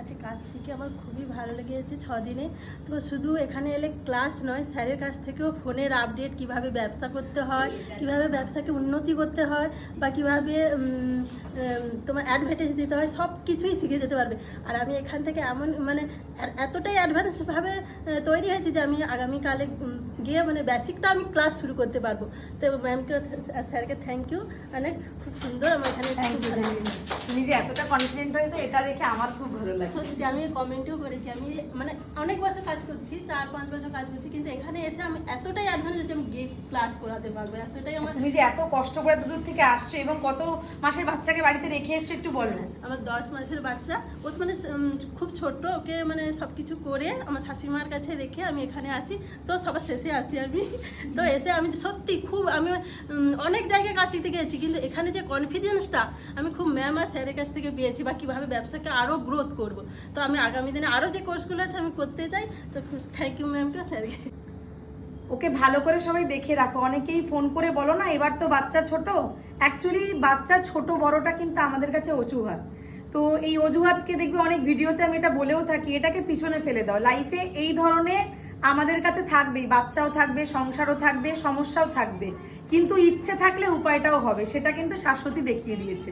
কাছে কাজ শিখে আমার খুবই ভালো লেগেছে 6 দিনে। তো শুধু এখানে এলে ক্লাস নয়, স্যারের কাছ থেকেও ফোনের আপডেট, কিভাবে ব্যবসা করতে হয়, কিভাবে ব্যবসাকে উন্নতি করতে হয়, বা কিভাবে তোমার অ্যাডভার্টাইজ দিতে হয়, সব কিছুই শিখে যেতে পারবে। আর আমি এখান থেকে এমন মানে এতটাই অ্যাডভান্সভাবে তৈরি হয়েছি যে আমি আগামীকালে গিয়ে মানে বেসিকটা আমি ক্লাস শুরু করতে পারবো। তো ম্যামকে, স্যারকে থ্যাংক ইউ। অনেক খুব সুন্দর আমার এখানে। তুমি যে এতটা কনফিডেন্ট হয়েছো এটা দেখে আমার খুব ভালো লাগে। সত্যি আমি কমেন্টও করেছি, আমি মানে অনেক বছর কাজ করছি, 4-5 বছর কাজ করছি, কিন্তু এখানে এসে আমি এতটাই অ্যাডভান্স হয়েছি আমি গিয়ে ক্লাস করাতে পারবো, এতটাই আমার। তুমি যে এত কষ্ট করে দূর থেকে আসছো এবং কত মাসের বাচ্চাকে বাড়িতে রেখে এসছো একটু বলো। আমার 10 মাসের বাচ্চা, ও মানে খুব ছোট, ওকে মানে সব কিছু করে আমার শাশুড়িমার কাছে রেখে আমি এখানে আসি। তো সবার শেষে আসি আমি। তো এসে আমি সত্যি খুব আমি অনেক জায়গায় কাজ শিখতে গেছি, কিন্তু এখানে যে কনফিডেন্সটা আমি খুব ম্যাম আর স্যারের কাছ থেকে পেয়েছি, বা কীভাবে ব্যবসাকে আরও গ্রোথ করব। তো আমি আগামী দিনে আরও যে কোর্সগুলো আছে আমি করতে চাই। তো থ্যাংক ইউ ম্যামকে, স্যারকে। ওকে ভালো করে সবাই দেখে রাখো। অনেকেই ফোন করে বলো না এবার তো বাচ্চা ছোট, অ্যাকচুয়ালি বাচ্চা ছোট বড়টা কিন্তু আমাদের কাছে অজুহাত। তো এই অজুহাতকে দেখবে অনেক ভিডিওতে আমি এটা বলেও থাকি, এটাকে পিছনে ফেলে দাও। লাইফে এই ধরনের আমাদের কাছে থাকবেই, বাচ্চাও থাকবে, সংসারও থাকবে, সমস্যাও থাকবে, কিন্তু ইচ্ছে থাকলে উপায়টাও হবে, সেটা কিন্তু শাশ্বতী দেখিয়ে দিয়েছে।